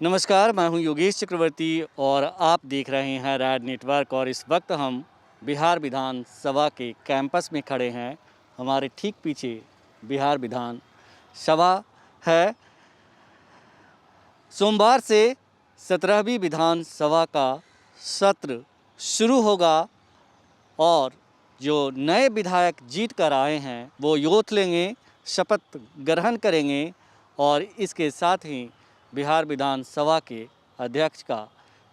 नमस्कार, मैं हूं योगेश चक्रवर्ती और आप देख रहे हैं रैड नेटवर्क। और इस वक्त हम बिहार विधान सभा के कैंपस में खड़े हैं। हमारे ठीक पीछे बिहार विधान सभा है। सोमवार से 17वीं विधान सभा का सत्र शुरू होगा और जो नए विधायक जीत कर आए हैं वो ओथ लेंगे, शपथ ग्रहण करेंगे और इसके साथ ही बिहार विधान सभा के अध्यक्ष का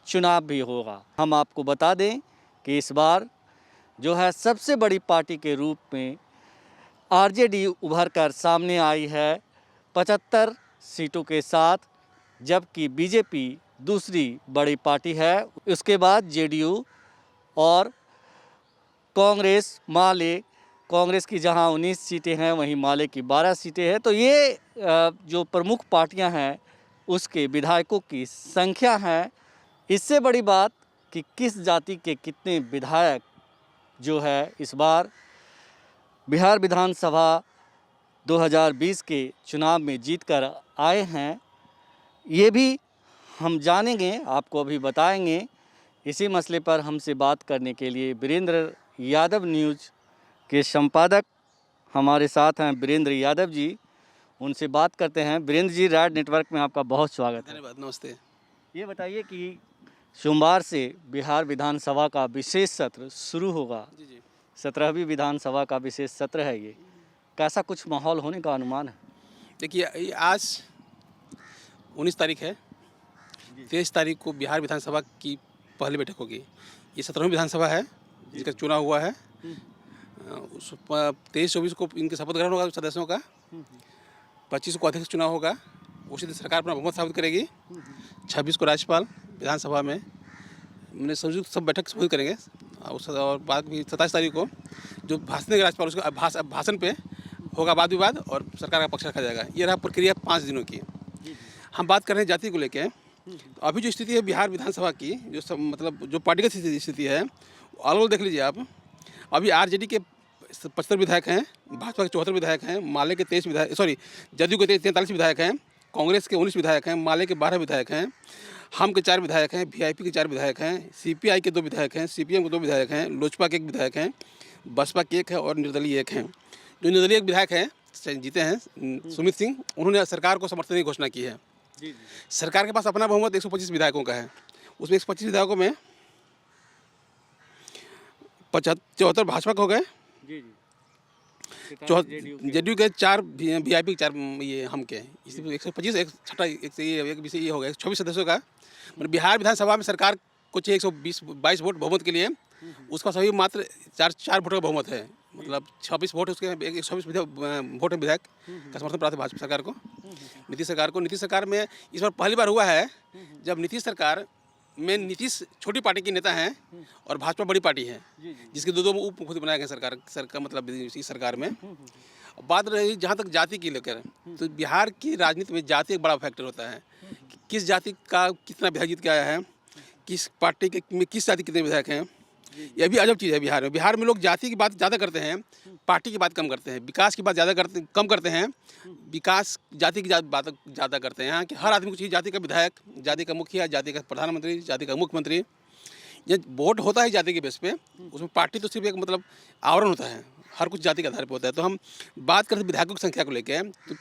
चुनाव भी होगा। हम आपको बता दें कि इस बार जो है सबसे बड़ी पार्टी के रूप में आरजेडी उभर कर सामने आई है 75 सीटों के साथ, जबकि बीजेपी दूसरी बड़ी पार्टी है। उसके बाद जेडीयू और कांग्रेस, माले, कांग्रेस की जहां 19 सीटें हैं वहीं माले की 12 सीटें हैं। तो ये जो प्रमुख पार्टियां हैं उसके विधायकों की संख्या है। इससे बड़ी बात कि किस जाति के कितने विधायक जो है इस बार बिहार विधानसभा 2020 के चुनाव में जीतकर आए हैं, ये भी हम जानेंगे, आपको अभी बताएंगे। इसी मसले पर हमसे बात करने के लिए वीरेंद्र यादव न्यूज़ के संपादक हमारे साथ हैं। वीरेंद्र यादव जी, उनसे बात करते हैं। वीरेंद्र जी, रैड नेटवर्क में आपका बहुत स्वागत है। धन्यवाद, नमस्ते। ये बताइए कि सोमवार से बिहार विधानसभा का विशेष सत्र शुरू होगा। जी। 17वीं विधानसभा का विशेष सत्र है ये। कैसा कुछ माहौल होने का अनुमान है? देखिए, आज 19 तारीख है। 23 तारीख को बिहार विधानसभा की पहली बैठक होगी। ये 17वीं विधानसभा है जिसका चुनाव हुआ है। 23-24 को इनके शपथ ग्रहण होगा सदस्यों का। 25 को अध्यक्ष चुनाव होगा। उसी दिन सरकार अपना बहुमत साबित करेगी। 26 को राज्यपाल विधानसभा में मैंने संयुक्त सब बैठक संबोधित करेंगे। और बाद भी 27 तारीख को जो भाषण देंगे राज्यपाल, उसके भाषण पे होगा वाद विवाद और सरकार का पक्ष रखा जाएगा। ये रहा प्रक्रिया 5 दिनों की। हम बात कर रहे हैं जाति को लेकर। तो अभी जो स्थिति है बिहार विधानसभा की, जो सब मतलब जो पार्टी की स्थिति है, अलग देख लीजिए आप। अभी आरजेडी के 75 विधायक हैं, भाजपा के 74 विधायक हैं, माले के 23 विधायक, सॉरी जदयू के 43 विधायक हैं, कांग्रेस के 19 विधायक हैं, माले के 12 विधायक हैं, हम के 4 विधायक हैं, वीआईपी के 4 विधायक हैं, सीपीआई के 2 विधायक हैं, सीपीएम के 2 विधायक हैं, लोजपा के 1 विधायक हैं, बसपा के 1 है और निर्दलीय 1 हैं। जो निर्दलीय विधायक हैं जीते हैं सुमित सिंह, उन्होंने सरकार को समर्थन की घोषणा की है। सरकार के पास अपना बहुमत 125 विधायकों का है। उसमें 125 विधायकों में 74 भाजपा के हो गए, जेडीयू के 4, वीआईपी के 4, ये हम के, इसी 125, एक छठा एक विषय ये हो गया 24 सदस्यों का। मतलब बिहार विधानसभा में सरकार को चाहिए 122 वोट बहुमत के लिए। उसका सभी मात्र 4 वोटों का बहुमत है। मतलब 26 वोट उसके 126 वोट विधायक का समर्थन प्राप्त है भाजपा सरकार को, नीतीश सरकार को। नीतीश सरकार में इस बार पहली बार हुआ है जब नीतीश सरकार में नीतीश छोटी पार्टी के नेता हैं और भाजपा बड़ी पार्टी है, जिसके 2 उप मुख्यमंत्री बनाए गए सरकार मतलब इस सरकार में। बात रही जहाँ तक जाति की लेकर, तो बिहार की राजनीति में जाति एक बड़ा फैक्टर होता है कि किस जाति का कितना विधायक जीत के आया है, किस पार्टी के में किस जाति कितने विधायक हैं। यह भी अजब चीज़ है बिहार में। बिहार में लोग जाति की बात ज़्यादा करते हैं, पार्टी की बात कम करते हैं। विकास की बात कम करते हैं, विकास जाति की बात ज़्यादा करते हैं। यहाँ कि हर आदमी को चाहिए जाति का विधायक, जाति का मुखिया, जाति का प्रधानमंत्री, जाति का मुख्यमंत्री। ये वोट होता है जाति के बेस पे, उसमें पार्टी तो सिर्फ एक मतलब आवरण होता है, हर कुछ जाति के आधार पर होता है। तो हम बात करते विधायकों की संख्या को लेकर, तो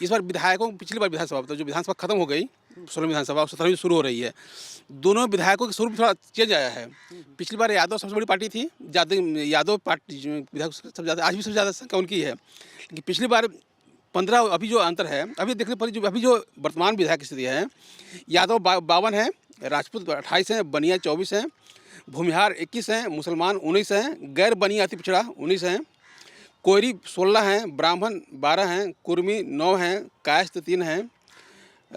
इस बार विधायकों, पिछली बार विधानसभा जो विधानसभा खत्म हो गई, 16वीं विधानसभा 17वीं शुरू हो रही है, दोनों विधायकों के स्वरूप थोड़ा चेंज आया है। पिछली बार यादव सबसे बड़ी पार्टी थी, यादव पार्टी विधायक सबसे ज़्यादा, आज भी सबसे ज़्यादा संख्या उनकी है। लेकिन पिछली बार 15, अभी जो अंतर है, अभी देखने पर जो अभी जो वर्तमान विधायक की स्थिति है, यादव 52 हैं, राजपूत 28 हैं, बनिया 24 हैं, भूमिहार 21 हैं, मुसलमान 19 हैं, गैर बनिया अति पिछड़ा 19 हैं, कोयरी 16 हैं, ब्राह्मण 12 हैं, कुर्मी 9 हैं, कायस्थ 3 हैं।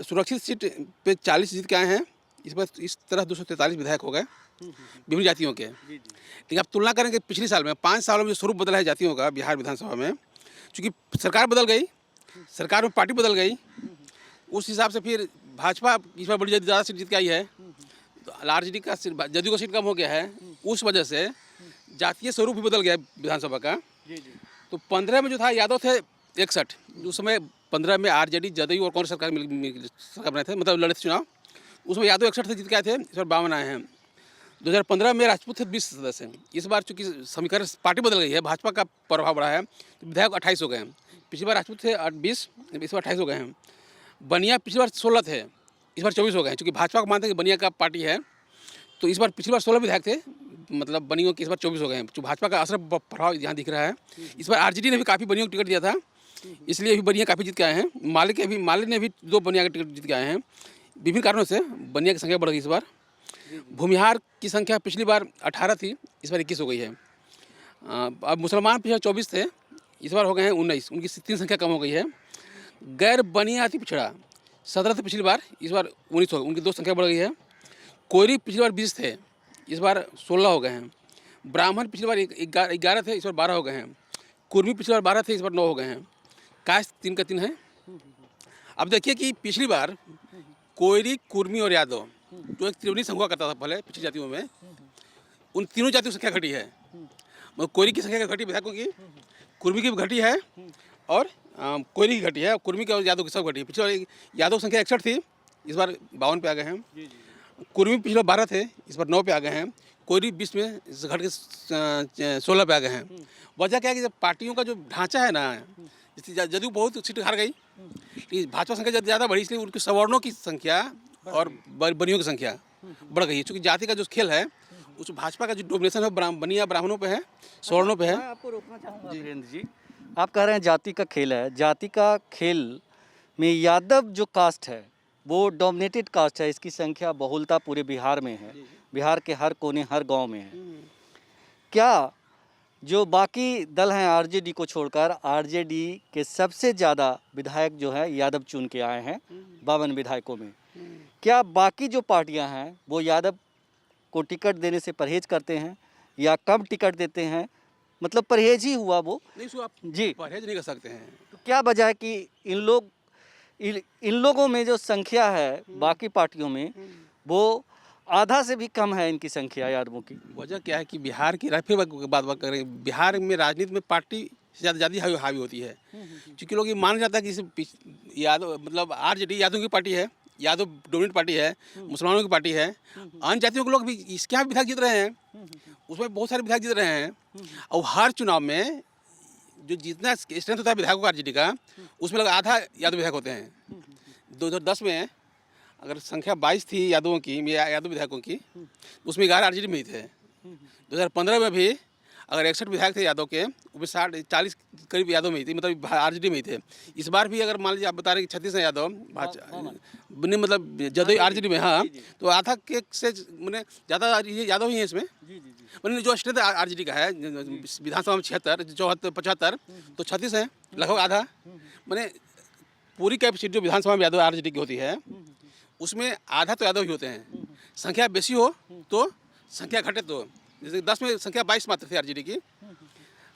सुरक्षित सीट पे 40 जीत के आए हैं। इस तरह 243 विधायक हो गए विभिन्न जातियों के। लेकिन आप तुलना करेंगे पिछले साल में, 5 सालों में जो स्वरूप बदला है जातियों का बिहार विधानसभा में, चूँकि सरकार बदल गई, सरकार में पार्टी बदल गई, उस हिसाब से फिर भाजपा इस बार बड़ी ज़्यादा सीट जीत के आई है। तो आरजेडी का जदयू का सीट कम हो गया है, उस वजह से जातीय स्वरूप भी बदल गया विधानसभा का। तो 15 में जो था यादव थे 61, उस समय 15 में आरजेडी, जदयू और कांग्रेस सरकार बनाए थे, मतलब लड़े थे चुनाव। उसमें यादव 61 से जीत के आए थे, इस बार 52 आए हैं। 2015 में राजपूत थे 20 सदस्य। इस बार चूंकि समीकरण पार्टी बदल गई है, भाजपा का प्रभाव बढ़ा है, तो विधायक 28 हो गए हैं। पिछली बार राजपूत थे 20, इस बार 28 हो गए हैं। बनिया पिछली बार 16 थे, इस बार 24 हो गए हैं। चूँकि भाजपा को मानते हैं कि बनिया का पार्टी है, तो इस बार पिछली बार 16 विधायक थे, मतलब बनियों के इस बार 24 हो गए हैं। जो भाजपा का असर प्रभाव यहाँ दिख रहा है। इस बार आरजेडी ने भी काफ़ी बनियों को टिकट दिया था, इसलिए अभी बनिया काफ़ी जीत के आए हैं। माले ने भी 2 बनिया के टिकट जीत के आए हैं। विभिन्न कारणों से बनिया की संख्या बढ़ गई इस बार। भूमिहार की संख्या पिछली बार 18 थी, इस बार 21 हो गई है। अब मुसलमान पिछले 24 थे, इस बार हो गए हैं 19, उनकी 3 संख्या कम हो गई है। गैर बनियाती पिछड़ा 17 थे पिछली बार, इस बार 19 हो गए, उनकी 2 संख्या बढ़ गई है। कोयरी पिछली बार 20 थे, इस बार 16 हो गए हैं। ब्राह्मण पिछली बार 11 थे, इस बार 12 हो गए हैं। कुर्मी पिछली बार 12 थे, इस बार 9 हो गए हैं। कास्ट 3 का 3 है। अब देखिए कि पिछली बार कोयरी, कुर्मी और यादव जो एक त्रिवेणी संघ हुआ करता था पहले पिछली जातियों में, उन तीनों जातियों की संख्या घटी है। मतलब कोयरी की संख्या घटी विधायकों की, कुर्मी की भी घटी है और कोयरी की घटी है, कुर्मी की और यादव की सब घटी है। पिछले बार यादव की संख्या 61 थी, इस बार 52 पे आ गए हैं। कुर्मी पिछले 12 थे, इस बार 9 पे आ गए हैं। कोयरी 20 में घट के 16 पे आ गए हैं। वजह क्या है कि जब पार्टियों का जो ढांचा है ना, जैसे जदयू बहुत सीट हार गई, भाजपा संख्या ज़्यादा बढ़ी, इसलिए उनके सवर्णों की संख्या और बनियों की संख्या बढ़ गई है। चूँकि जाति का जो खेल है, उस भाजपा का जो डोमिनेशन है बनिया ब्राह्मणों पे है, सवर्णों पे है। मैं आपको रोकना चाहूँगा वीरेंद्र जी, आप कह रहे हैं जाति का खेल है। जाति का खेल में यादव जो कास्ट है वो डोमिनेटेड कास्ट है, इसकी संख्या बहुलता पूरे बिहार में है, बिहार के हर कोने हर गांव में है। क्या जो बाकी दल हैं आरजेडी को छोड़कर, आरजेडी के सबसे ज़्यादा विधायक जो है यादव चुन के आए हैं 52 विधायकों में, क्या बाकी जो पार्टियां हैं वो यादव को टिकट देने से परहेज करते हैं या कम टिकट देते हैं? मतलब परहेज ही हुआ वो नहीं, इसको आप जी। परहेज नहीं कर सकते हैं। तो क्या वजह है कि इन लोगों में जो संख्या है बाकी पार्टियों में वो आधा से भी कम है इनकी संख्या यादवों की? वजह क्या है कि बिहार की फिर बात करें, बिहार में राजनीति में पार्टी से ज़्यादा हावी होती है। क्योंकि लोग ये माना जाता है कि जैसे यादव मतलब आरजेडी यादव की पार्टी है, यादव डोमिनेट पार्टी है, मुसलमानों की पार्टी है। अन्य जातियों के लोग भी इसके यहाँ विधायक जीत रहे हैं, उसमें बहुत सारे विधायक जीत रहे हैं। और हर चुनाव में जो जितना स्ट्रेंथ होता है विधायकों का आरजेडी का, उसमें लगभग आधा यादव विधायक होते हैं। 2010 में अगर संख्या 22 थी यादवों की, यादव विधायकों की, उसमें 11 आरजेडी में ही थे। 2015 में भी अगर 61 विधायक थे यादव के, उसमें 40 करीब यादव में ही थी, मतलब आरजेडी में ही थे। इस बार भी अगर मान लीजिए आप बता रहे हैं कि 36 हैं यादव, नहीं मतलब जदयू आरजेडी में, हाँ, तो आधा के से मैंने ज़्यादा ये यादव ही है इसमें। मैंने जो स्ट्रेंथ आरजेडी का है विधानसभा में 76, 74, 75, तो 36 है, लगभग आधा। मैंने पूरी कैपेसिटी जो विधानसभा में यादव आरजेडी की होती है, उसमें आधा तो यादव ही होते हैं। संख्या बेसी हो तो संख्या घटे तो, जैसे 10 में संख्या 22 मात्र थी आरजेडी की,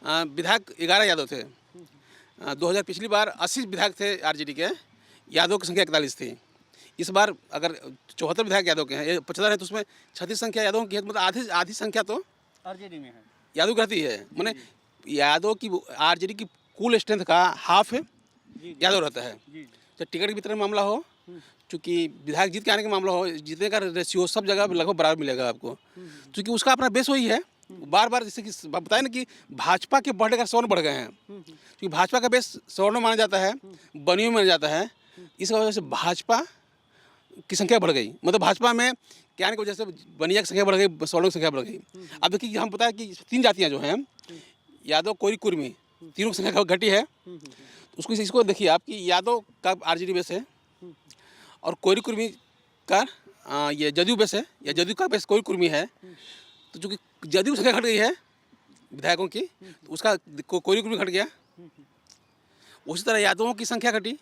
विधायक 11 यादव थे। 2000 पिछली बार 80 विधायक थे आरजेडी के, यादव की संख्या 41 थी। इस बार अगर 74 विधायक यादव के हैं, 75 है, तो उसमें 36 संख्या यादव की है, मतलब आधी संख्या तो आरजेडी में है, यादव की रहती है। मैंने यादव की आरजेडी की कुल स्ट्रेंथ का हाफ यादव रहता है। चाहे टिकट वितरण मामला हो, चूँकि विधायक जीत के आने का मामला हो, जीतने का रेशियो सब जगह लगभग बराबर मिलेगा आपको, क्योंकि उसका अपना बेस वही है। बार बार जैसे कि बताया ना कि भाजपा के बढ़ने का स्वर्ण बढ़ गए हैं, क्योंकि भाजपा का बेस स्वर्ण माना जाता है, बनियों माना जाता है। इस वजह से भाजपा की संख्या बढ़ गई, मतलब भाजपा में क्या आने की वजह से बनिया की संख्या बढ़ गई, स्वर्णों की संख्या बढ़ गई। अब देखिए हम पता है कि 3 जातियाँ जो हैं, यादव, कोयरी, कुर्मी, तीनों की संख्या घटी है। उसको इसको देखिए आप कि यादव का आरजेडी बेस है और कोयरी कुर्मी का ये जदयू बेस है, या जदयू का बेस कोयरी कुर्मी है। तो चूँकि जदयू संख्या घट गई है विधायकों की, तो उसका कोयरी कुर्मी घट गया। उसी तरह यादवों की संख्या घटी,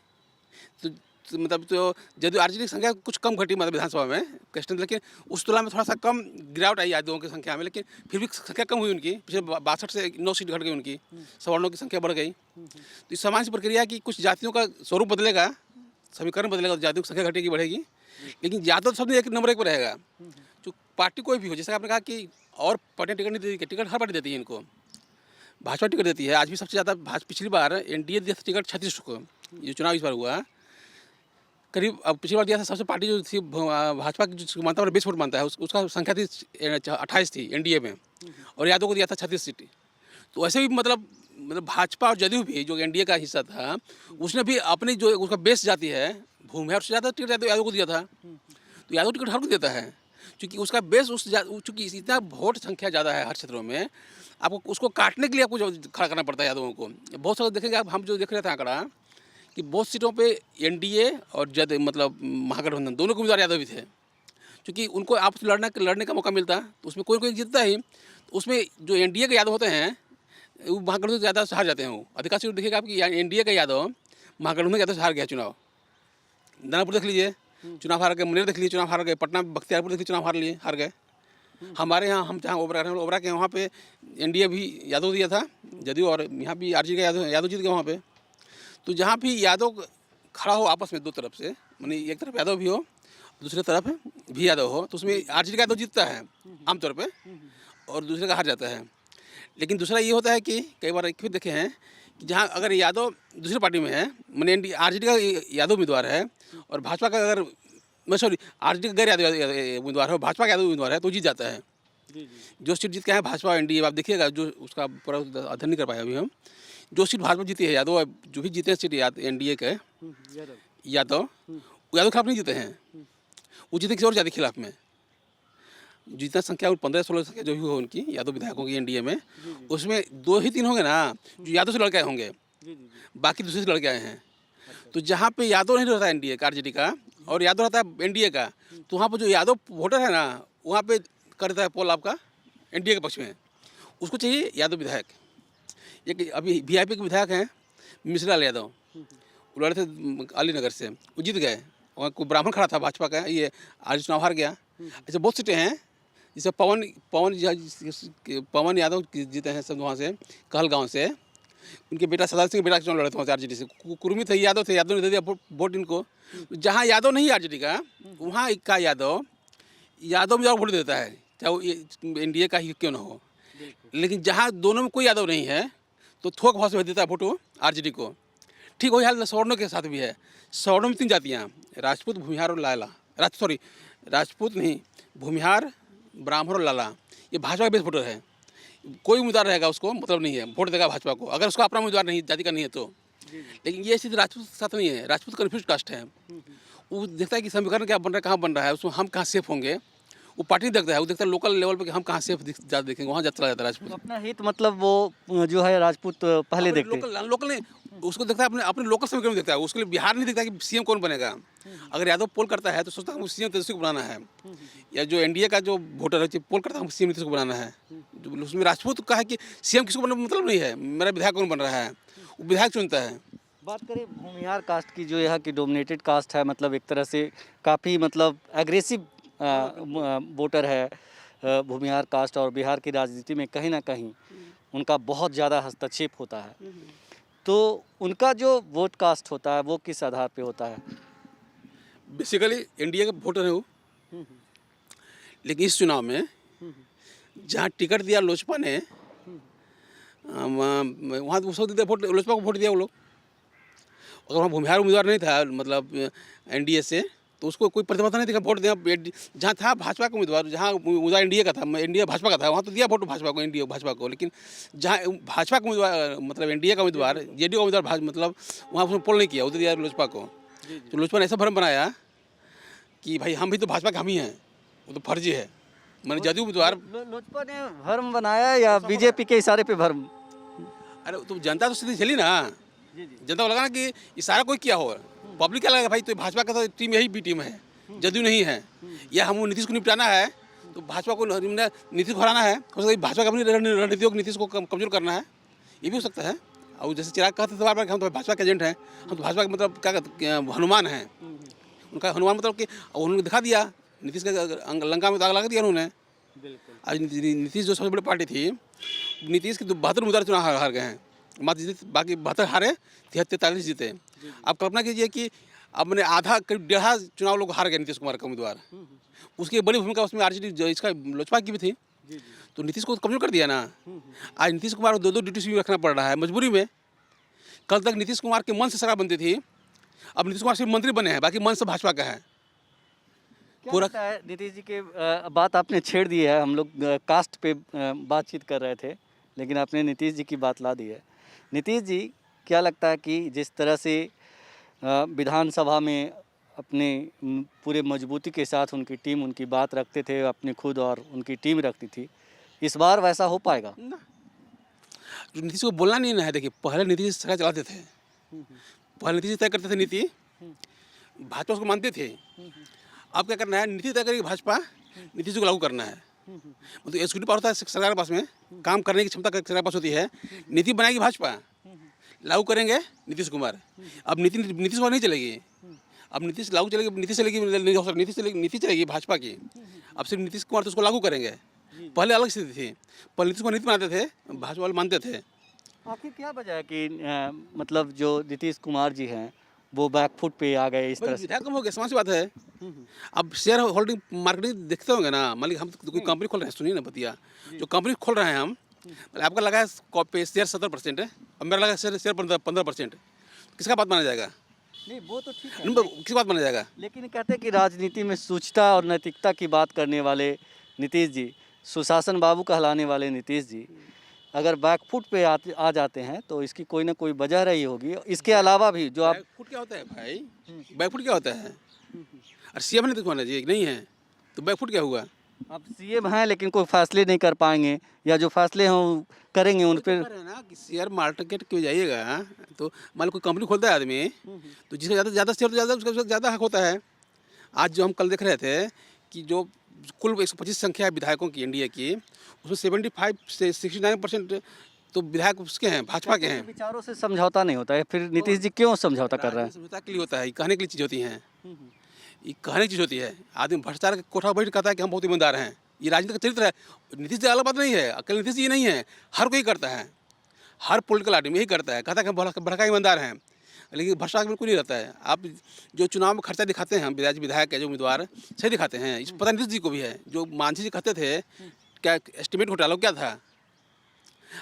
तो मतलब तो जदयू आरजेडी की संख्या कुछ कम घटी, मतलब विधानसभा में क्वेश्चन, लेकिन उस तुलना में थोड़ा सा कम गिरावट आई यादवों की संख्या में, लेकिन फिर भी संख्या कम हुई उनकी। पिछले 62 से 9 सीट घट गई उनकी, सवर्णों की संख्या बढ़ गई। तो इस सामान्य प्रक्रिया की कुछ जातियों का स्वरूप बदलेगा, समीकरण बदलेगा, तो जातियों की संख्या घटेगी बढ़ेगी, लेकिन यादव सब एक नंबर 1 पर रहेगा। जो पार्टी कोई भी हो, जैसे आपने कहा कि और पार्टियाँ टिकट नहीं देती, टिकट हर पार्टी देती है इनको, भाजपा टिकट देती है। आज भी सबसे ज़्यादा पिछली बार एनडीए दिया था टिकट 36 को, ये चुनाव इस बार हुआ करीब अब पिछली बार दिया था सबसे पार्टी जो थी भाजपा की जो मानता है 20 वोट मानता है उसका संख्या थी 28 थी एनडीए में, और यादव को दिया था 36 सीट। तो ऐसे भी मतलब भाजपा और जदयू भी जो एनडीए का हिस्सा था उसने भी अपनी जो उसका बेस जाती है भूमिहार से ज़्यादा टिकट यादव को दिया था। तो यादव टिकट हर को देता है क्योंकि उसका बेस चूँकि इतना वोट संख्या ज़्यादा है हर क्षेत्रों में, आपको उसको काटने के लिए आपको खड़ा करना पड़ता है यादवों को। बहुत सारे देखेंगे आप, हम जो देख रहे थे आंकड़ा कि बहुत सीटों पे एनडीए और मतलब महागठबंधन दोनों के उम्मीदवार यादव भी थे, क्योंकि उनको आपस में लड़ने का मौका मिलता तो उसमें कोई जीतता ही। तो उसमें जो एनडीए के यादव होते हैं वो महागठबंधन से ज़्यादा हार जाते हैं। वो अधिकांश सीट देखिएगा आपकी एनडीए का यादव महागठबंधन के यादव से हार गया चुनाव। दानापुर देख लीजिए चुनाव हार गए, मुंगेर देख लीजिए चुनाव हार गए, पटना बख्तियारपुर देख लीजिए चुनाव हार गए। हमारे यहाँ हम जहाँ ओबरा के वहाँ पे एनडीए भी यादव दिया था जदयू, और यहाँ भी आरजेडी का यादव जीत गया वहाँ पे। तो जहाँ भी यादव खड़ा हो आपस में दो तरफ से, मानी एक तरफ यादव भी हो दूसरी तरफ भी यादव हो, तो उसमें आरजेडी का यादव जीतता है आमतौर पे और दूसरे का हार जाता है। लेकिन दूसरा ये होता है कि कई बार फिर देखे हैं कि जहाँ अगर यादव दूसरी पार्टी में है, मैंने आरजेडी का यादव उम्मीदवार है और भाजपा का अगर आरजेडी का गैर यादव उम्मीदवार है, भाजपा का यादव उम्मीदवार है तो जीत जाता है। जो सीट जीत के हैं भाजपा एनडीए, आप देखिएगा जो उसका पूरा अध्ययन नहीं कर पाए अभी हम, जो सीट भाजपा जीती है यादव, जो भी जीते हैं सीट एनडीए के यादव खिलाफ नहीं जीते हैं, वो जीते किसी और जाति खिलाफ में। जितना संख्या 15-16 संख्या जो भी हो उनकी यादव विधायकों की एनडीए में, उसमें 2 ही 3 होंगे ना जो यादव से लड़के आए होंगे, बाकी दूसरे से लड़के आए हैं। तो जहाँ पे यादव नहीं रहता एनडीए का आरजेडी का और यादव रहता है एनडीए का, तो वहाँ पर जो यादव वोटर है ना वहाँ पे करता है पोल आपका एनडीए के पक्ष में, उसको चाहिए यादव विधायक। एक अभी वीआईपी के विधायक हैं मिश्रा लाल यादव, वो लड़े थे अलीनगर से, वो जीत गए। वहाँ कोई ब्राह्मण खड़ा था भाजपा का, ये आज चुनाव हार गया। ऐसे बहुत सीटें हैं जैसे पवन यादव जीते हैं सब वहाँ से, कहलगांव से। उनके बेटा सदाल सिंह बेटा चुनाव लड़े थे वहाँ से आरजेडी से, कुर्मी थे यादव थे, यादव ने दे दिया वोट इनको। जहाँ यादव नहीं आरजेडी का वहाँ का यादव में वोट देता है, चाहे वो एनडीए का ही क्यों ना हो। लेकिन जहाँ दोनों में कोई यादव नहीं है तो थोक भाव से देता है वोट आरजेडी को। ठीक वही हाल सवर्णों के साथ भी है। सवर्णों में 3 जातियाँ, राजपूत, भूमिहार और लाला। राजपूत नहीं, भूमिहार, ब्राह्मण और लाला, ये भाजपा का बेस वोटर है। कोई उम्मीदवार रहेगा उसको मतलब नहीं है, वोट देगा भाजपा को अगर उसका अपना उम्मीदवार नहीं जाति का नहीं है तो। लेकिन ये स्थिति राजपूत के साथ नहीं है। राजपूत कन्फ्यूज कास्ट है, वो देखता है कि समीकरण क्या बन रहा है, कहाँ बन रहा है, उसमें हम कहाँ सेफ होंगे, वो पार्टी देखता है, वो देखता है लोकल लेवल पे कि हम कहाँ सेफ ज़्यादा देखेंगे, वहाँ चला जाता है राजपूत। अपना हित मतलब वो जो है राजपूत पहले देखते हैं। लोकल नहीं, उसको देखता है अपने लोकल समीकरण में देखता है, उसके लिए बिहार नहीं देखता कि सीएम कौन बनेगा। अगर यादव पोल करता है तो सोचता है सीएम तेजस्वी को बनाना है, या जो एनडीए का जो वोटर है पोल करता है सीएम नीतीश को बनाना है। उसमें राजपूत का है कि सीएम किसको बनने मतलब नहीं है, मेरा विधायक कौन बन रहा है, वो विधायक चुनता है। बात करें भूमिहार कास्ट की, जो यहाँ की डोमिनेटेड कास्ट है, मतलब एक तरह से काफ़ी मतलब एग्रेसिव वोटर है भूमिहार कास्ट, और बिहार की राजनीति में कहीं ना कहीं उनका बहुत ज़्यादा हस्तक्षेप होता है। तो उनका जो वोट कास्ट होता है वो किस आधार पे होता है? बेसिकली एनडीए का वोटर है वो। लेकिन इस चुनाव में जहाँ टिकट दिया लोजपा ने, वहाँ उसको दिया वोट, लोजपा को वोट दिया वो लोग। अगर वहाँ भूमिहार उम्मीदवार नहीं था मतलब एनडीए से, तो उसको कोई प्रतिबद्धता नहीं थी वोट दिया। जहाँ था भाजपा का उम्मीदवार, जहाँ उम्मीदवार एनडीए का था, एनडीए भाजपा का था, वहाँ तो दिया वोट भाजपा को, एनडीए भाजपा को। लेकिन जहाँ भाजपा का उम्मीदवार मतलब एनडीए का उम्मीदवार, जेडीयू का उम्मीदवार मतलब वहाँ उसने पोल नहीं किया, उधर दिया लोजपा को। तो लोजपा ने ऐसा भ्रम बनाया कि भाई हम भी तो भाजपा के हम ही हैं, वो तो फर्जी है। मैंने जदयू उम्मीदवार, लोजपा ने भ्रम बनाया या बीजेपी के इशारे पे भ्रम? अरे तो जनता तो सीधी चली ना, जनता को लगा ना कि इशारा कोई किया हो, पब्लिक क्या लगा भाई तो भाजपा का तो टीम यही बी टीम है, जदयू नहीं है, या हम नीतीश को निपटाना है तो भाजपा को नीतीश को हराना है, हो सकता है भाजपा की अपनी रणनीतियों को नीतीश को कमजोर करना है, ये भी हो सकता है। और जैसे चिराग कहते थे बार बार हम तो भाजपा के एजेंट हैं, हम तो भाजपा के मतलब क्या हनुमान हैं, उनका हनुमान मतलब कि उन्होंने दिखा दिया, नीतीश का लंका में तो आग लगा दिया उन्होंने। आज नीतीश जो सबसे बड़ी पार्टी थी, नीतीश के 72 उम्मीदवार चुनाव हार गए हैं, मात्र जीते बाकी 72 हारे, 43 जीते। आप कल्पना कीजिए कि अब मैंने आधा करीब 1.5 चुनाव लोग हार गए नीतीश कुमार का उम्मीदवार। उसकी बड़ी भूमिका उसमें आरजेडी इसका लोजपा की भी थी, तो नीतीश को कमजोर कर दिया ना। आज नीतीश कुमार को 2-2 ड्यूटी रखना पड़ रहा है मजबूरी में। कल तक नीतीश कुमार के मन से सरकार बनती थी, अब नीतीश कुमार सिर्फ मंत्री बने हैं, बाकी मन सब भाजपा का है। क्या पूरा लगता है नीतीश जी के बात आपने छेड़ दी है, हम लोग कास्ट पे बातचीत कर रहे थे लेकिन आपने नीतीश जी की बात ला दी है। नीतीश जी क्या लगता है कि जिस तरह से विधानसभा में अपने पूरे मजबूती के साथ उनकी टीम उनकी बात रखते थे, अपने खुद और उनकी टीम रखती थी, इस बार वैसा हो पाएगा? ना, जो नीतीश को बोलना नहीं ना है। देखिए पहले नीतीश सरकार चलाते थे, पहले नीतीश तय करते थे नीति, भाजपा उसको मानते थे। अब क्या करना है, नीति तय करेगी भाजपा, नीतीश को लागू करना है। मतलब एक्जीक्यूटिव पावर होता है सरकार के पास में, काम करने की क्षमता सरकार के पास होती है। नीति बनाएगी भाजपा, लागू करेंगे नीतीश कुमार। अब नीतीश कुमार नहीं चलेगी, अब नीतीश लागू चलेगी, नीतीश चलेगी नहीं हो सकता, नीति चलेगी भाजपा की। अब सिर्फ नीतीश कुमार तो उसको लागू करेंगे। पहले अलग स्थिति थी, पहले नीतीश कुमार नीति बनाते थे, भाजपा वाले मानते थे। आखिर क्या वजह है कि मतलब जो नीतीश कुमार जी हैं वो बैकफुट पे आ गए इस तरह से? विधायक कम हो गया, समझ बात है। अब शेयर होल्डिंग मार्केटिंग देखते होंगे ना, मालिक हम तो कोई कंपनी खोल रहे हैं, सुनिए ना बतिया, जो कंपनी खोल रहे हैं हम, आपका लगा है शेयर 70% है और मेरा लगा शेयर 15%, किसका बात माना जाएगा? नहीं वो तो ठीक है, किस बात माना जाएगा? लेकिन कहते हैं कि राजनीति में शुचिता और नैतिकता की बात करने वाले नीतीश जी, सुशासन बाबू कहलाने वाले नीतीश जी, अगर बैकफुट पे आ जाते हैं तो इसकी कोई ना कोई वजह रही होगी। इसके अलावा भी जो आप बैकफुट क्या होता है भाई? बैकफुट क्या होता है? और सीएम नहीं दिखवाना जी नहीं है तो बैकफुट क्या हुआ? आप सीएम हैं लेकिन कोई फैसले नहीं कर पाएंगे, या जो फैसले हों करेंगे उन पर ना कि शेयर मार्केट क्यों जाइएगा, तो मान लो कोई कंपनी खोलता है आदमी, तो जिसका ज़्यादा शेयर तो ज़्यादा उसका ज़्यादा हक होता है। आज जो हम कल देख रहे थे कि जो कुल 125 संख्या है विधायकों की एनडीए की, उसमें 75 से 69% तो विधायक उसके हैं, भाजपा के हैं। विचारों से समझौता नहीं होता है, फिर नीतीश जी क्यों समझौता कर रहे हैं? समझौता के लिए होता है, कहने के लिए चीज़ होती है, ये कहने की चीज़ होती है। आदमी भ्रष्टाचार के कोठा बैठ कहता है कि हम बहुत ईमानदार हैं, ये राजनीति का चरित्र है। नीतीश जी अलग बात नहीं है, अकेले नीतीश जी नहीं है, हर कोई करता है, हर पॉलिटिकल आदमी यही करता है, कहता है कि हम भड़का ईमानदार हैं, लेकिन भ्रष्टाचार बिल्कुल नहीं रहता है। आप जो चुनाव में खर्चा दिखाते हैं विधायक के जो उम्मीदवार सही दिखाते हैं, इस पता नीतीश जी को भी है। जो मांझी जी कहते थे क्या एस्टिमेट घोटाला क्या था,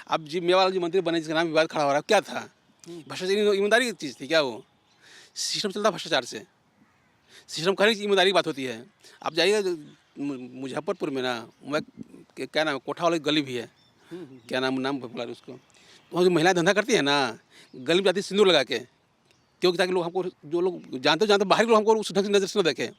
अब जी मेवाला जी मंत्री बने जिसका नाम विवाद खड़ा हो रहा है, क्या था? भ्रष्टाचार ईमानदारी की चीज़ थी क्या? वो सिस्टम चलता भ्रष्टाचार से, सिस्टम कहने की ईमानदारी की बात होती है। आप जाइएगा मुजफ्फरपुर में ना, मैं क्या नाम है, कोठा वाली गली भी है, क्या नाम बोला उसको, वहाँ जो महिलाएं धंधा करती है ना, गली में जाती है सिंदूर लगा के, क्योंकि ताकि लोग हमको, जो लोग जानते बाहरी लोग हमको उस ढंग से नज़र से न देखें,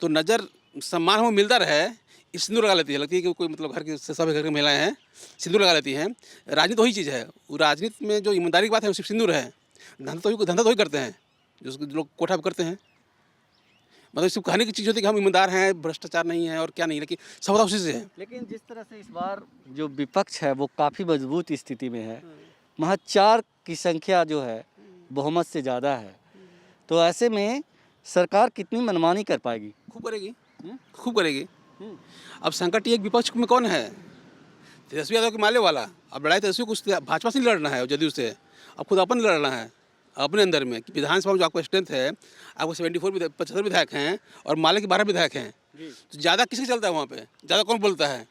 तो नज़र सम्मान हमको मिलता रहे, इस सिंदूर लगा लेती है। लगती है कि कोई मतलब घर के सभी घर की महिलाएं हैं, सिंदूर लगा लेती हैं। राजनीति वही चीज़ है, वो राजनीति में जो ईमानदारी की बात है वो सिर्फ सिंदूर है। धंधा तो ही करते हैं जो लोग कोठा पर करते हैं, मतलब सिर्फ कहने की चीज़ होती है कि हम ईमानदार हैं, भ्रष्टाचार नहीं है और क्या नहीं, लेकिन सब उसी से है। लेकिन जिस तरह से इस बार जो विपक्ष है वो काफ़ी मजबूत स्थिति में है, महज 4 की संख्या जो है बहुमत से ज़्यादा है, तो ऐसे में सरकार कितनी मनमानी कर पाएगी? खूब करेगी, खूब करेगी। अब संकट ये विपक्ष में कौन है? तेजस्वी यादव के माले वाला। अब लड़ाई तेजस्वी को भाजपा से नहीं लड़ना है, जदयू से, अब खुद अपन लड़ना है अपने अंदर में कि विधानसभा में जो आपको स्ट्रेंथ है, आपको 75 विधायक हैं और माले के 12 विधायक हैं, तो ज़्यादा किसके चलता है वहाँ पे? ज़्यादा कौन बोलता है?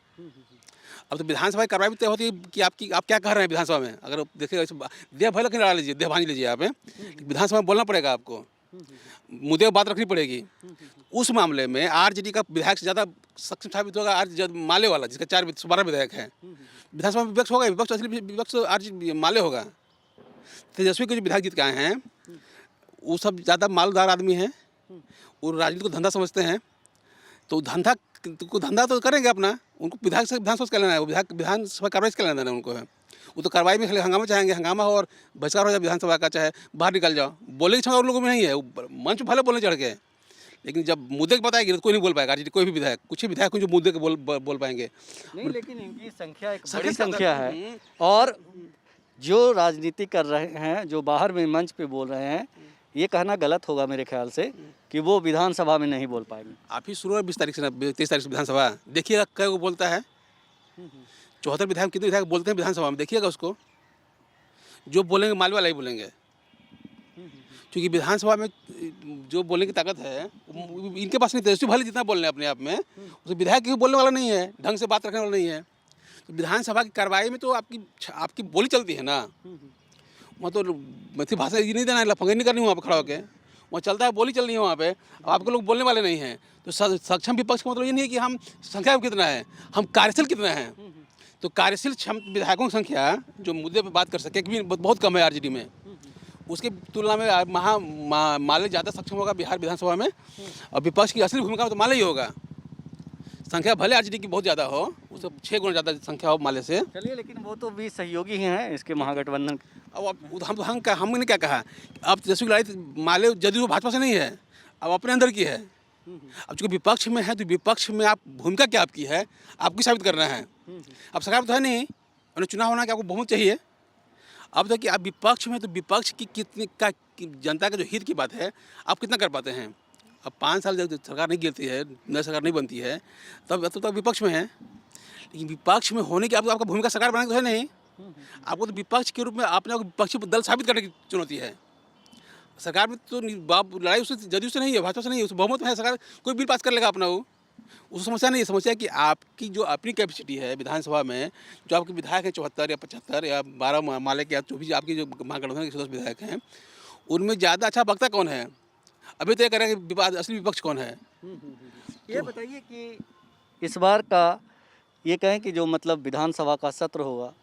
अब तो विधानसभा की कार्रवाई भी तय होती है कि आप क्या कह रहे हैं विधानसभा में। अगर देखिएगा देह भले लड़ा लीजिए, देह भांज लीजिए, आप विधानसभा में बोलना पड़ेगा, आपको मुद्दे पर बात रखनी पड़ेगी। उस मामले में आरजेडी का विधायक से ज़्यादा सक्षम साबित होगा माले वाला, जिसका 12 विधायक है। विधानसभा में विपक्ष होगा, विपक्ष असली विपक्ष आरजेडी माले होगा। तेजस्वी के जो विधायक जीत के आए हैं वो सब ज़्यादा मालदार आदमी हैं, वो राजनीति को धंधा समझते हैं, तो धंधा तो करेंगे अपना, उनको विधानसभा से क्या लेना है? वो विधानसभा कार्रवाई से क्या लेना है उनको है? वो तो कार्रवाई में खाली हंगामा चाहेंगे, हंगामा हो और बहिष्कार हो जाए विधानसभा का, चाहे बाहर निकल जाओ। बोलने की क्षमता उन लोगों में नहीं है, मंच भले बोलने चढ़ के, लेकिन जब मुद्दे की बताएगी तो कोई नहीं बोल पाएगा। कोई भी विधायक, कुछ ही विधायक जो मुद्दे के बोल पाएंगे। नहीं, लेकिन इनकी संख्या एक बड़ी संख्या है, और जो राजनीति कर रहे हैं, जो बाहर में मंच पे बोल रहे हैं, ये कहना गलत होगा मेरे ख्याल से कि वो विधानसभा में नहीं बोल पाएंगे। आप ही शुरू है 23 तारीख से विधानसभा, देखिएगा क्या वो बोलता है। 74 विधायक कितने विधायक बोलते हैं विधानसभा में, देखिएगा उसको। जो बोलेंगे माले वाला ही बोलेंगे, क्योंकि विधानसभा में जो बोलने की ताकत है इनके पास नहीं। तेजस्वी भले जितना बोल रहे हैं अपने आप में, उसे विधायक भी बोलने वाला नहीं है, ढंग से बात रखने वाला नहीं है। तो विधानसभा की कार्रवाई में तो आपकी बोली चलती है ना, वहाँ तो मैथिली भाषा ये नहीं देना है, लफंगे नहीं करनी वहाँ पर खड़ा होकर। वहाँ चलता है, बोली चल रही है वहाँ पे। अब आपके लोग बोलने वाले नहीं हैं। तो सक्षम विपक्ष का मतलब ये नहीं है कि हम संख्या में कितना है, हम कार्यशील कितना हैं। तो कार्यशील विधायकों की संख्या जो मुद्दे पर बात कर सके भी बहुत कम है आरजेडी में। उसकी तुलना में माले ज़्यादा सक्षम होगा बिहार विधानसभा में। और विपक्ष की असली भूमिका में तो माले ही होगा। संख्या भले आरजेडी की बहुत ज़्यादा हो, उससे 6 गुना ज़्यादा संख्या हो माले से। चलिए, लेकिन वो तो भी सहयोगी ही हैं इसके महागठबंधन के। अब हमने क्या कहा, अब तेजस्वी की लड़ाई माले जदयू भाजपा से नहीं है, अब अपने अंदर की है। अब चूँकि विपक्ष में है तो विपक्ष में आप भूमिका क्या आपकी है, आपकी साबित करना है। अब सरकार तो है नहीं, उन्हें चुनाव होना कि आपको बहुमत चाहिए। अब तक कि आप विपक्ष में, तो विपक्ष की कितनी का जनता का जो हित की बात है, आप कितना कर पाते हैं। अब 5 साल जब सरकार नहीं गिरती है, नई सरकार नहीं बनती है, तब विपक्ष में है। लेकिन विपक्ष में होने के अब तो आपका भूमिका सरकार बनाने तो है नहीं, आपको तो विपक्ष के रूप में अपने विपक्षी दल साबित करने की चुनौती है। सरकार में तो लड़ाई उससे जदयू से नहीं है, भाजपा से नहीं है, उस बहुमत में है। सरकार कोई बिल पास कर लेगा अपना, वो उस समस्या नहीं है। समस्या है कि आपकी जो अपनी कैपेसिटी है विधानसभा में, जो आपके विधायक हैं 74 या 75 या 12 माले के या जो भी आपकी जो महागठबंधन के सदस्य विधायक हैं, उनमें ज़्यादा अच्छा वक्ता कौन है, अभी तय करें कि असली विपक्ष कौन है। ये बताइए कि इस बार का ये कहें कि जो मतलब विधानसभा का सत्र होगा,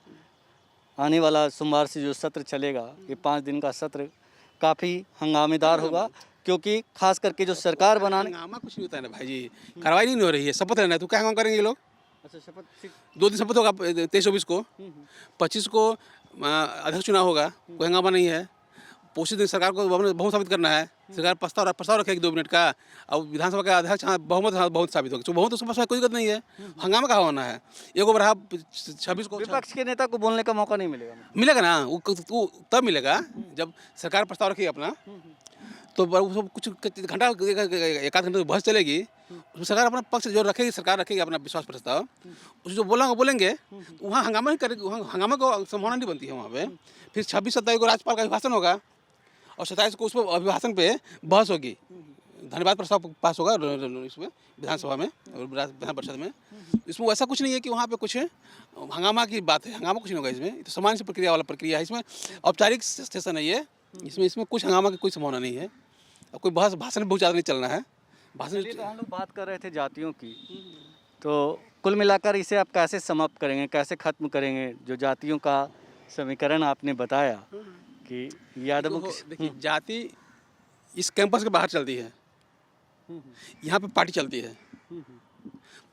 आने वाला सोमवार से जो सत्र चलेगा, ये 5 दिन का सत्र काफ़ी हंगामेदार होगा, क्योंकि खास करके जो सरकार बनाने। हंगामा कुछ नहीं होता है ना भाई जी, कार्रवाई नहीं हो रही है, शपथ लेना है तो क्या हंगामा करेंगे ये लोग। अच्छा, शपथ 2 दिन शपथ होगा, 23-24 को, 25 को अध्यक्ष चुनाव होगा, कोई हंगामा नहीं है। उसी दिन सरकार को बहुमत साबित करना है। सरकार प्रस्ताव रखेगी 2 मिनट का, अब विधानसभा का अध्यक्ष बहुत साबित होगा, तो बहुत तो समझ कोई दिक्कत नहीं है। हंगामा कहाँ होना है। एक ओवर 26 को विपक्ष के नेता को बोलने का मौका नहीं मिलेगा। मिलेगा ना, वो तब मिलेगा जब सरकार प्रस्ताव रखेगी अपना, तो कुछ घंटा 1 आध घंटे बहस चलेगी, उसमें सरकार अपना पक्ष जो रखेगी, सरकार रखेगी अपना विश्वास प्रस्ताव, उस जो बोलेंगे वहाँ हंगामा ही करेगी, वहाँ हंगामा को संभावना नहीं बनती है वहाँ पे। फिर 26-27 को राज्यपाल का अभिभाषण होगा और 27 को उस पर अभिभाषण पे बहस होगी, धन्यवाद प्रस्ताव पास होगा इसमें विधानसभा में और विधान परिषद में। इसमें ऐसा कुछ नहीं है कि वहाँ पे कुछ हंगामा की बात है, हंगामा कुछ नहीं होगा इसमें। तो सामान्य प्रक्रिया वाला प्रक्रिया है, इसमें औपचारिक सेशन है ये, इसमें कुछ हंगामा की कोई संभावना नहीं है। अब कोई भाषण बहुत ज़्यादा नहीं चलना है। भाषण तो हम लोग बात कर रहे थे जातियों की, तो कुल मिलाकर इसे आप कैसे समाप्त करेंगे, कैसे खत्म करेंगे जो जातियों का समीकरण आपने बताया कि यादवों की। देखिए, जाति इस कैंपस के बाहर चलती है, यहाँ पे पार्टी चलती है।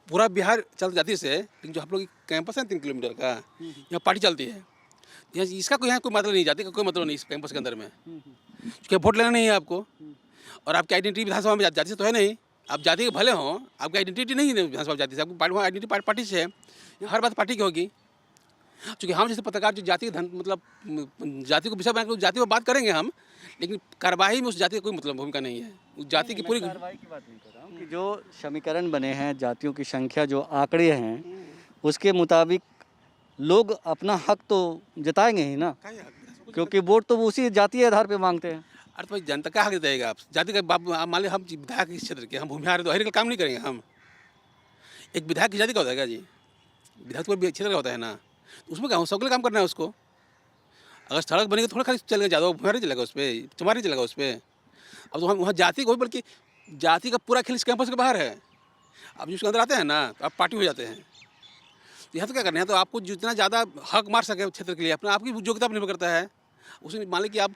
पूरा बिहार चल जाती से, लेकिन जो आप लोग कैंपस है 3 किलोमीटर का, यहाँ पार्टी चलती है। इसका यहाँ कोई मतलब नहीं, जाति का कोई मतलब नहीं इस कैंपस के अंदर में, क्योंकि वोट लेना नहीं है आपको। और आपकी आइडेंटिटी विधानसभा में जाति से तो है नहीं, आप जाति के भले हों, आपकी आइडेंटिटी नहीं है विधानसभा जाति से, आपकी आइडेंटिटी पार्टी से है। हर बात पार्टी की होगी। क्योंकि हम जैसे पत्रकार जो जाति मतलब जाति को विषय बना जाति पर बात करेंगे हम, लेकिन कार्यवाही में उस जाति का कोई मतलब भूमिका नहीं है। उस जाति की पूरी कार्रवाई की बात नहीं कर रहा हूँ कि जो समीकरण बने हैं, जातियों की संख्या जो आंकड़े हैं, उसके मुताबिक लोग अपना हक तो जताएंगे ही ना, क्योंकि वोट तो वो उसी जातीय आधार पे मांगते हैं। अरे तो भाई जनता क्या हक देगा आप जाति का मान लीजिए हम विधायक इस क्षेत्र के, हम भूमिहार तो हर काम नहीं करेंगे हम। एक विधायक की जाति का होता है क्या जी, विधायक तो क्षेत्र का होता है ना, तो उसमें क्या हो सबके काम करना है उसको। अगर सड़क बनेगी थोड़ा खाली चलेगा, ज़्यादा भूमिहार नहीं चलेगा उस पर, चमार नहीं चलेगा उस पर। अब तो हम वहाँ जाति को, बल्कि जाति का पूरा खेल इस कैंपस के बाहर है। अब जो उसके अंदर आते हैं ना, तो आप पार्टी हो जाते हैं। यहाँ तो क्या करना है, तो आपको जितना ज़्यादा हक मार सके क्षेत्र के लिए, अपना आपकी योग्यता पर निर्भर करता है। उसमें मान लें कि आप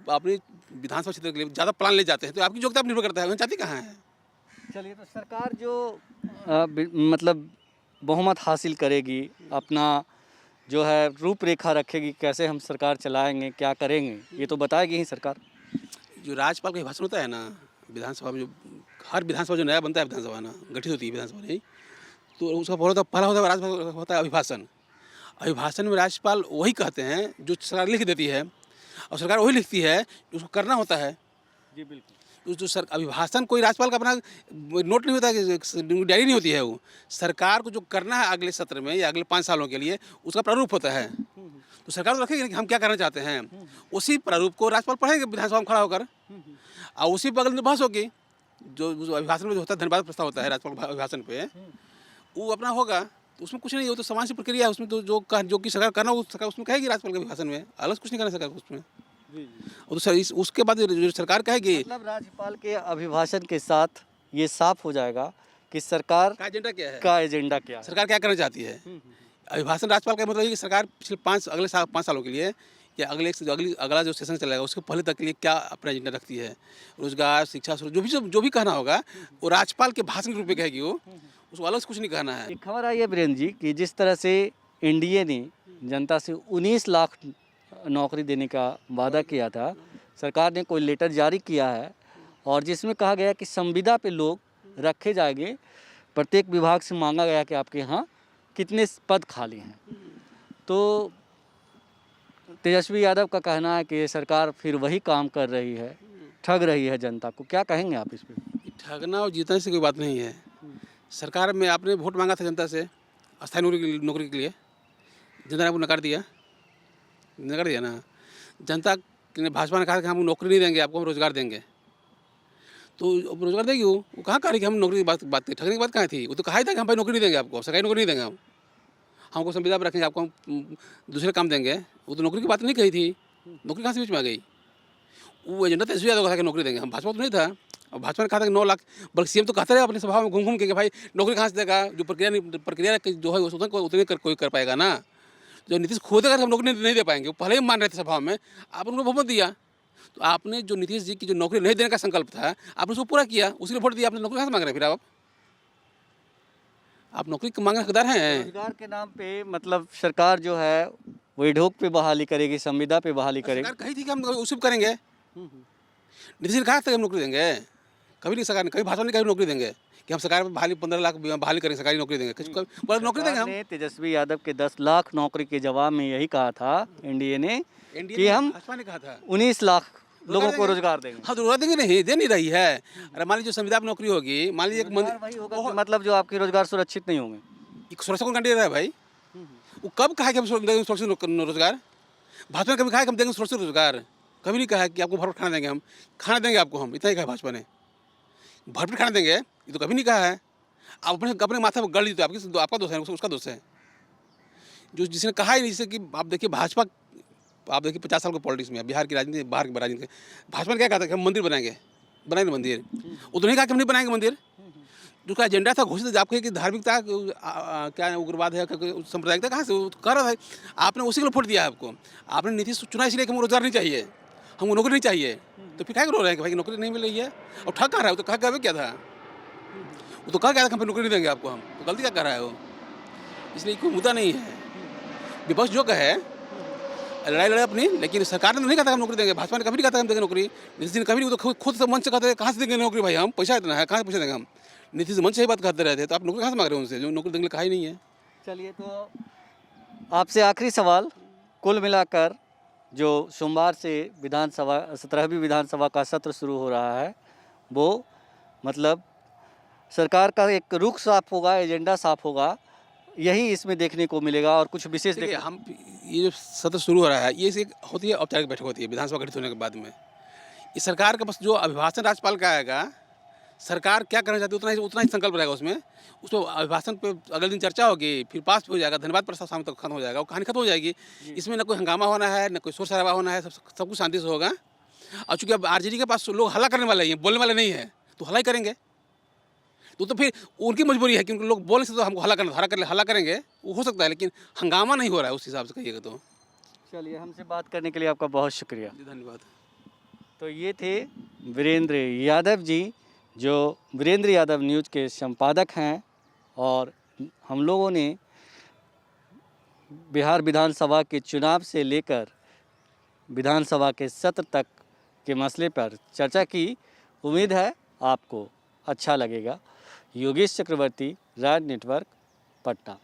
अपने विधानसभा क्षेत्र के लिए ज़्यादा प्लान ले जाते हैं, तो आपकी योग्यता पर निर्भर करता है, जाति कहाँ है। चलिए, तो सरकार जो मतलब बहुमत हासिल करेगी, अपना जो है रूपरेखा रखेगी, कैसे हम सरकार चलाएंगे, क्या करेंगे, ये तो बताएगी ही सरकार। जो राज्यपाल का भाषण होता है ना विधानसभा में, जो हर विधानसभा जो नया बनता है विधानसभा ना गठित होती है विधानसभा नहीं, तो उसका पहला होता है राज्यपाल होता है अभिभाषण। अभिभाषण में राज्यपाल वही कहते हैं जो सरकार लिख देती है, और सरकार वही लिखती है जो उसको करना होता है। जी बिल्कुल। जो अभिभाषण कोई राज्यपाल का अपना नोट नहीं होता है, डायरी नहीं होती है। वो सरकार को जो करना है अगले सत्र में या अगले 5 सालों के लिए, उसका प्रारूप होता है। तो सरकार तो रखेगी कि हम क्या करना चाहते हैं, उसी प्रारूप को राज्यपाल पढ़ेंगे विधानसभा में खड़ा होकर, और उसी बगल में बहस होगी। जो अभिभाषण में जो होता है धन्यवाद प्रस्ताव होता है राज्यपाल अभिभाषण पे, वो अपना होगा। तो उसमें कुछ नहीं, वो तो सामान्य प्रक्रिया है। उसमें तो जो कि सरकार करना, वो सरकार उसमें कहेगी राज्यपाल के अभिभाषण में, अलग कुछ नहीं करना सरकार उसमें। और दूसरा उसके बाद जो सरकार कहेगी मतलब राज्यपाल के अभिभाषण के साथ ये साफ हो जाएगा कि सरकार का एजेंडा क्या है, का एजेंडा क्या है। सरकार क्या करना चाहती है। अभिभाषण राज्यपाल का मतलब है कि सरकार पिछले अगले 5 सालों के लिए या अगला जो सेशन चलेगा उसके पहले तक के लिए क्या अपना एजेंडा रखती है, रोजगार, शिक्षा, जो भी कहना होगा वो राज्यपाल के भाषण के रूप में कहेगी। वो उसको अलग से कुछ नहीं कहना है। एक खबर आई है वीरेंद्र जी कि जिस तरह से एनडीए ने जनता से 19 लाख नौकरी देने का वादा किया था, सरकार ने कोई लेटर जारी किया है और जिसमें कहा गया कि संविदा पे लोग रखे जाएंगे। प्रत्येक विभाग से मांगा गया कि आपके यहाँ कितने पद खाली हैं। तो तेजस्वी यादव का कहना है कि ये सरकार फिर वही काम कर रही है, ठग रही है जनता को। क्या कहेंगे आप इस पर? ठगना और जीतने से कोई बात नहीं है। सरकार में आपने वोट मांगा था जनता से अस्थायी नौकरी के लिए, जनता ने आपको नकार दिया ना। जनता ने, भाजपा ने कहा कि हम नौकरी नहीं देंगे आपको, हम रोजगार देंगे। तो अब रोजगार देगी वो कहाँ कह रही कि हम नौकरी की बात ठगने की बात कहाँ थी। वो तो कहा ही था कि हम भाई नौकरी नहीं देंगे आपको, सरकारी नौकरी नहीं देंगे, हमको संविदा पर रखेंगे, आपको हम दूसरे काम देंगे। वो तो नौकरी की बात नहीं कही थी। नौकरी कहाँ से बीच में आ गई? वो एजेंडा तेजस्वी यादव का था कि नौकरी देंगे, हम भाजपा तो नहीं था। और भाजपा ने कहा था कि 9 लाख, बल्कि सीएम तो कहते रहे अपने सभा में घूम के कि भाई नौकरी कहाँ से देगा, जो प्रक्रिया जो है उतने कोई कर पाएगा ना। जो नीतीश खुद अगर हम नौकरी नहीं दे पाएंगे, वो पहले ही मान रहे थे सभा में, आपने उनको बहुमत दिया। तो आपने जो नीतीश जी की जो नौकरी नहीं देने का संकल्प था, आपने उसको पूरा किया, उसी वोट दिया। आपने नौकरी कहाँ से मांग रहे हैं फिर आप नौकरी मांगने हकदार हैं। रोजगार के नाम पे मतलब सरकार जो है वो एडहोक पे बहाली करेगी, संविदा पे बहाली करेगी। सरकार कही थी कि हम उसी पे करेंगे। नीतीश ने कहा था कि हम नौकरी देंगे, कभी नहीं सरकार ने, कभी भाजपा ने कभी नौकरी देंगे कि हम सरकार में 15 लाख बहाली करेंगे, सरकारी नौकरी देंगे। नौकरी देंगे हम। तेजस्वी यादव के 10 लाख नौकरी के जवाब में यही कहा था एनडीए ने कि हम भाजपा ने कहा था 19 लाख लोगों को रोजगार देंगे। हाँ, तो रोजगार देंगे, नहीं दे नहीं रही है। अरे मान लीजिए जो संविदा पर नौकरी होगी, मान लीजिए एक वही होगा कि मतलब जो आपके रोजगार सुरक्षित नहीं होंगे। सुरक्षा कौन दे रहा है भाई? वो कब कहा कि हम देंगे सुरक्षित रोजगार? भाजपा ने कभी कहा कि हम देंगे सुरक्षित रोजगार? कभी नहीं कहा कि आपको भरपेट खाना देंगे, हम खाना देंगे आपको, हम इतना ही कहा भाजपा ने, भरपेट खाना देंगे, ये तो कभी नहीं कहा है। आप अपने माथा पर गढ़ लीजिए, आपका दोष है, उसका दोष है। जो जिसने कहा ही नहीं, जैसे कि आप देखिए भाजपा, आप देखिए 50 साल को पॉलिटिक्स में, बिहार की राजनीति, बाहर की राजनीति, भाजपा ने क्या कहा था कि हम मंदिर बनाएंगे मंदिर। वो तो नहीं कहा कि हम नहीं बनाएंगे मंदिर। जो का एजेंडा था घोषित, आपके कि धार्मिकता क्या उग्रवाद है, सांप्रदायिकता कहाँ से कर रहा है? आपने उसी के लिए वोट दिया है आपको। आपने नीतीश चुना इसलिए कि हमको रोजगार नहीं चाहिए, हमको नौकरी नहीं चाहिए। तो फिर क्या रो रहे हैं कि भाई नौकरी नहीं मिल रही है? और ठग कहाँ रहा है? तो कहा क्या था? वो तो कहा क्या था, हम नौकरी नहीं देंगे आपको, हम तो गलती क्या कर रहा है वो? इसलिए कोई मुद्दा नहीं है। विपक्ष जो कहे लड़ाई लड़ाई अपनी, लेकिन सरकार ने तो नहीं कहा था हम नौकरी देंगे। भाजपा ने कभी नहीं कहा था हम देंगे नौकरी। नीतीश ने कभी नहीं, तो खुद से मन से कहते हैं कहाँ से देंगे नौकरी भाई, हम पैसा इतना है, कहाँ से पैसा देंगे हम? नीतीश मन से ही बात करते रहते, तो आप नौकरी कहाँ से मांग रहे हो उनसे, जो नौकरी देने कहा ही नहीं है। चलिए, तो आपसे आखिरी सवाल, कुल मिलाकर जो सोमवार से विधानसभा 17वीं विधानसभा का सत्र शुरू हो रहा है, वो मतलब सरकार का एक रुख साफ होगा, एजेंडा साफ होगा, यही इसमें देखने को मिलेगा और कुछ विशेष देखिए, हम ये जो सत्र शुरू हो रहा है, ये एक होती है औपचारिक बैठक होती है विधानसभा गठित होने के बाद में। इस सरकार के पास जो अभिभाषण राज्यपाल का आएगा, सरकार क्या करना चाहती है उतना ही संकल्प रहेगा उसमें। उसको अभिभाषण पे अगले दिन चर्चा होगी, फिर पास हो जाएगा, धन्यवाद प्रस्ताव शाम तक खत्म हो जाएगा, वो कहानी खत्म हो जाएगी। इसमें न कोई हंगामा होना है, न कोई शोर शराबा होना है, सब कुछ शांति से होगा। और चूँकि अब आरजेडी के पास लोग हल्ला करने वाले हैं, बोलने वाले नहीं है, तो हल्ला ही करेंगे। तो फिर उनकी मजबूरी है कि उनको लोग बोलने से तो हमको हल्ला करेंगे, वो हो सकता है, लेकिन हंगामा नहीं हो रहा है उस हिसाब से कहिएगा तो। चलिए, हमसे बात करने के लिए आपका बहुत शुक्रिया। धन्यवाद। तो ये थे वीरेंद्र यादव जी, जो वीरेंद्र यादव न्यूज़ के संपादक हैं, और हम लोगों ने बिहार विधानसभा के चुनाव से लेकर विधानसभा के सत्र तक के मसले पर चर्चा की। उम्मीद है आपको अच्छा लगेगा। योगेश चक्रवर्ती, राज नेटवर्क, पटना।